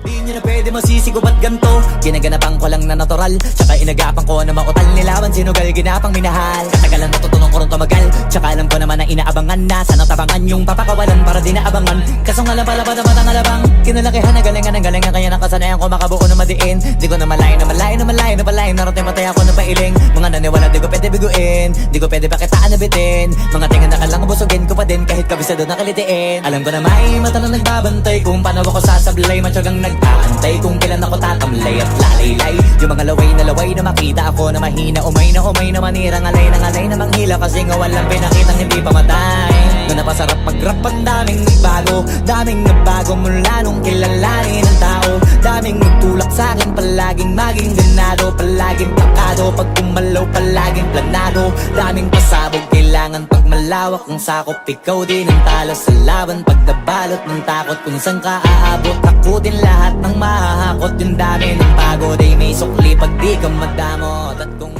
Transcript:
Di nyo na pwede masisigo ba't ganto? Ginaganapan ko lang na natural, tsaka inagapan ko na mautal. Nilawan sinugal, ginapang minahal. Katagalan natutunan ko rin tumagal, tsaka alam ko naman na inaabangan na. Sana tabangan yung papakawalan para di naabangan. Kaso nga lang pala ang alabang kinalakihan na galingan kaya nakasanayan ko makabuo na madiin. Di ko na malayo narating matay ako na pailing. Mga naniwala di ko pwede biguin, di ko pwede pakitaan na bitin. Mga tingan na kalang busugin ko pa din kahit kabisado na kalitiin. Alam ko na may mata na nagbabantay kung paano ako sasablay. Matyagang nag-aantay kung kailan ako tatamlay at lalaylay. Yung mga laway na makita ako na mahina. Umay na manira, ngalay na manghila. Kasi nga walang pinakitang hindi pamatay. Na napasarap mag-rap ang daming nagbago mula nung kilalanin ang tao. Daming nagtulak sa'kin, palaging maging ganado. Palaging pakado, pag kumalaw palaging planado. Daming pasabog, kailangan pag malawak ang sakop. Ikaw din ang talo sa laban, pag nabalot ng takot. Kung saan ka aabot, ako din lahat ng mahahakot. Yung dami ng pagod ay may sukli pag di ka madamot. At kung